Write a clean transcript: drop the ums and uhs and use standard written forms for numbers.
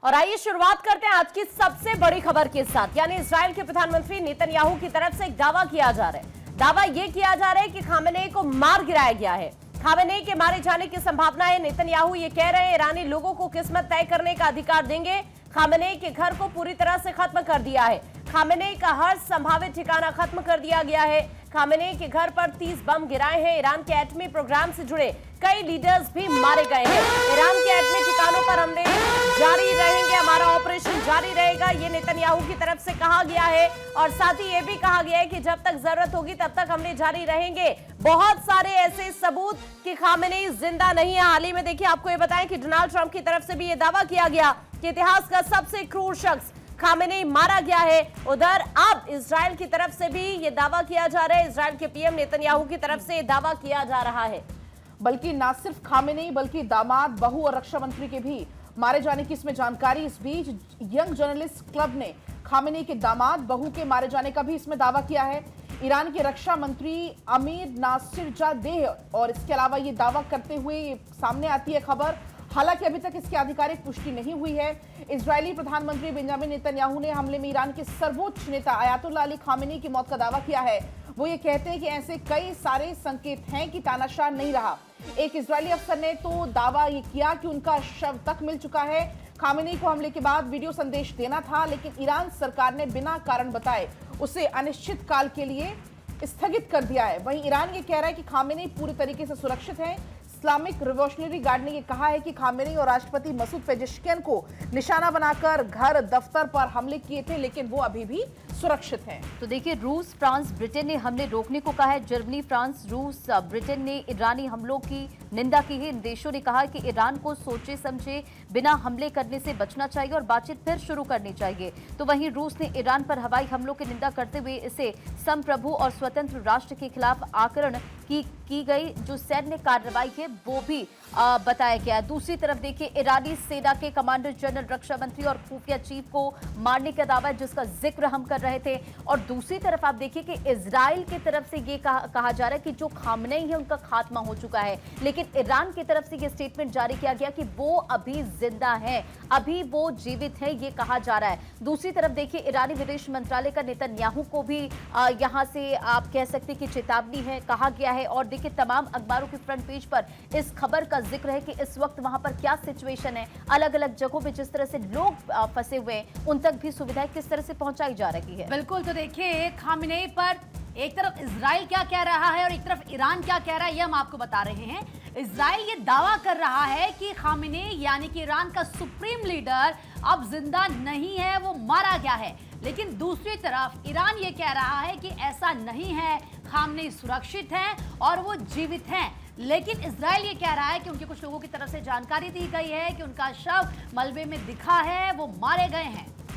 और आइए शुरुआत करते हैं आज की सबसे बड़ी खबर के साथ, यानी इजराइल के प्रधानमंत्री नेतन्याहू की तरफ से एक दावा किया जा रहा है। दावा यह किया जा रहा है कि खामेनेई को मार गिराया गया है। खामेनेई के मारे जाने की संभावना है। नेतन्याहू ये कह रहे हैं ईरानी लोगों को किस्मत तय करने का अधिकार देंगे। खामेनेई के घर को पूरी तरह से खत्म कर दिया है। खामेनेई का हर संभावित ठिकाना खत्म कर दिया गया है। खामेनेई के घर पर 30 बम गिराए हैं। ईरान के एटमी प्रोग्राम से जुड़े कई लीडर्स भी मारे गए हैं। ईरान के एटमी ठिकानों पर हमले जारी रहेंगे, हमारा ऑपरेशन जारी रहेगा, ये नेतन्याहू की तरफ से कहा गया है। और साथ ही ये भी कहा गया है कि जब तक जरूरत होगी तब तक हमले जारी रहेंगे। बहुत सारे ऐसे सबूत कि खामेनेई जिंदा नहीं है। हाल ही में देखिए, आपको ये बताएं कि डोनाल्ड ट्रंप की तरफ से भी ये दावा किया गया कि इतिहास का सबसे क्रूर शख्स खामेनेई मारा गया है। उधर अब इजराइल की तरफ से भी ये दावा किया जा रहा है। इजराइल के पीएम नेतन्याहू की तरफ से ये दावा किया जा रहा है। बल्कि ना सिर्फ खामेनेई बल्कि दामाद, बहू और रक्षा मंत्री के भी मारे जाने की इसमें जानकारी। इस बीच यंग जर्नलिस्ट क्लब ने खामेनेई के दामाद, बहू के मारे जाने का भी इसमें दावा किया है। ईरान के रक्षा मंत्री अमीर नासिरजादेह और इसके अलावा ये दावा करते हुए सामने आती है खबर। हालांकि अभी तक इसकी आधिकारिक पुष्टि नहीं हुई है। इजरायली प्रधानमंत्री बेंजामिन नेतन्याहू ने हमले में ईरान के सर्वोच्च नेता अयातुल्लाह अली खामेनेई की मौत का दावा किया है। वो ये कहते हैं कि ऐसे कई सारे संकेत हैं कि तानाशाह नहीं रहा। एक इजरायली अफसर ने तो दावा ये किया कि उनका शव तक मिल चुका है। खामेनेई को हमले के बाद वीडियो संदेश देना था, लेकिन ईरान सरकार ने बिना कारण बताए उसे अनिश्चित काल के लिए स्थगित कर दिया है। वहीं ईरान ये कह रहा है कि खामेनेई पूरी तरीके से सुरक्षित हैं। इस्लामिक रिवॉल्यूशनरी गार्ड ने यह कहा है कि खामेनेई और राष्ट्रपति मसूद पेजेश्कियन को निशाना बनाकर घर, दफ्तर पर हमले किए थे, लेकिन वो अभी भी सुरक्षित हैं। तो देखिए, रूस, फ्रांस, ब्रिटेन ने हमले रोकने को कहा है। जर्मनी, फ्रांस, रूस, ब्रिटेन ने ईरानी हमलों की निंदा की है। इन देशों ने कहा कि ईरान को सोचे समझे बिना हमले करने से बचना चाहिए और बातचीत फिर शुरू करनी चाहिए। तो वहीं रूस ने ईरान पर हवाई हमलों की निंदा करते हुए इसे संप्रभु और स्वतंत्र राष्ट्र के खिलाफ आचरण की गई जो सैन्य कार्रवाई है वो भी बताया गया है। दूसरी तरफ देखिए, ईरानी सेना के कमांडर जनरल, रक्षा मंत्री और खुफिया चीफ को मारने का दावा है, जिसका जिक्र हम कर रहे थे। और दूसरी तरफ आप देखिए कि इजराइल की तरफ से ये कहा जा रहा है कि जो खामेनेई है उनका खात्मा हो चुका है, लेकिन ईरान की तरफ से ये स्टेटमेंट जारी किया गया कि वो अभी जिंदा है, अभी वो जीवित है, ये कहा जा रहा है। दूसरी तरफ देखिए, ईरानी विदेश मंत्रालय का नेतन्याहू को भी यहां से आप कह सकते कि चेतावनी है, कहा गया है। और देखिए, तमाम अखबारों के फ्रंट पेज पर इस खबर का जिक्र है कि इस वक्त वहां पर क्या सिचुएशन है। अलग अलग जगहों पे जिस तरह से लोग फंसे हुए हैं, उन तक भी सुविधाएं किस तरह से पहुंचाई जा रही है। बिल्कुल, तो देखिए, खामेनेई पर एक तरफ इजराइल क्या कह रहा है और एक तरफ ईरान क्या कह रहा है, ये हम आपको बता रहे हैं। इजराइल ये दावा कर रहा है कि खामेनेई यानी कि ईरान का सुप्रीम लीडर अब जिंदा नहीं है, वो मारा गया है। लेकिन दूसरी तरफ ईरान ये कह रहा है कि ऐसा नहीं है, खामेनेई सुरक्षित हैं और वो जीवित हैं। लेकिन इजराइल ये कह रहा है कि उनके कुछ लोगों की तरफ से जानकारी दी गई है कि उनका शव मलबे में दिखा है, वो मारे गए हैं।